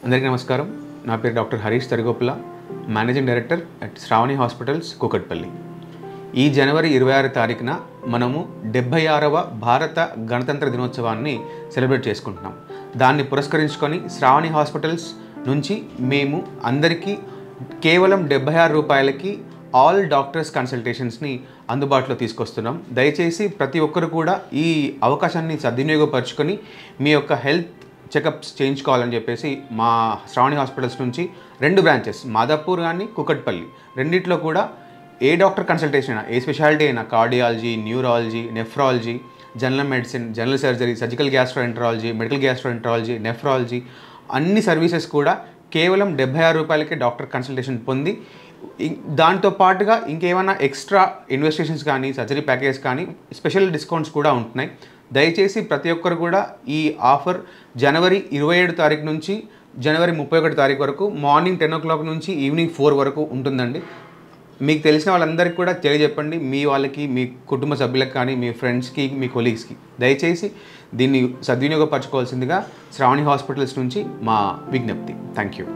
అందరికీ నమస్కారం. నా పేరు doctor Harish Tarigopula, managing director at Sravani hospitals Kukatpally. ఈ జనవరి 26 తారీఖున మనము 76వ భారత గణతంత్ర దినోత్సవాన్ని సెలబ్రేట్ చేసుకుంటున్నాం. దాన్ని పురస్కరించుకొని శ్రావణి హాస్పిటల్స్ నుంచి మేము అందరికీ కేవలం 76 రూపాయలకి ఆల్ డాక్టర్స్ కన్సల్టేషన్స్ని అందుబాటులో తీసుకొస్తున్నాం. దయచేసి ప్రతి ఒక్కరు కూడా ఈ అవకాశాన్ని సద్వినియోగపరుచుకొని మీ యొక్క హెల్త్ చెకప్స్ చేయించుకోవాలని చెప్పేసి మా శ్రావణి హాస్పిటల్స్ నుంచి 2 బ్రాంచెస్ మాదాపూర్ కానీ కూకట్పల్లి రెండిట్లో కూడా ఏ డాక్టర్ కన్సల్టేషన్ అయినా, ఏ స్పెషాలిటీ అయినా, cardiology, neurology, nephrology, general medicine, general surgery, surgical gastroenterology, medical gastroenterology, nephrology అన్ని సర్వీసెస్ కూడా కేవలం 76 రూపాయలకే డాక్టర్ కన్సల్టేషన్ పొంది దాంతో పాటుగా ఇంకేమైనా ఎక్స్ట్రా ఇన్వెస్టిగేషన్స్ కానీ, సర్జరీ ప్యాకేజ్ కానీ స్పెషల్ డిస్కౌంట్స్ కూడా ఉంటున్నాయి. దయచేసి ప్రతి ఒక్కరు కూడా ఈ ఆఫర్ జనవరి 27 తారీఖు నుంచి జనవరి 31 తారీఖు వరకు మార్నింగ్ 10 o'clock నుంచి ఈవినింగ్ 4 వరకు ఉంటుందండి. మీకు తెలిసిన వాళ్ళందరికీ కూడా తెలియజెప్పండి, మీ వాళ్ళకి, మీ కుటుంబ సభ్యులకు కానీ, మీ ఫ్రెండ్స్కి, మీ కొలీగ్స్కి. దయచేసి దీన్ని సద్వినియోగపరచుకోవాల్సిందిగా శ్రావణి హాస్పిటల్స్ నుంచి మా విజ్ఞప్తి. Thank you.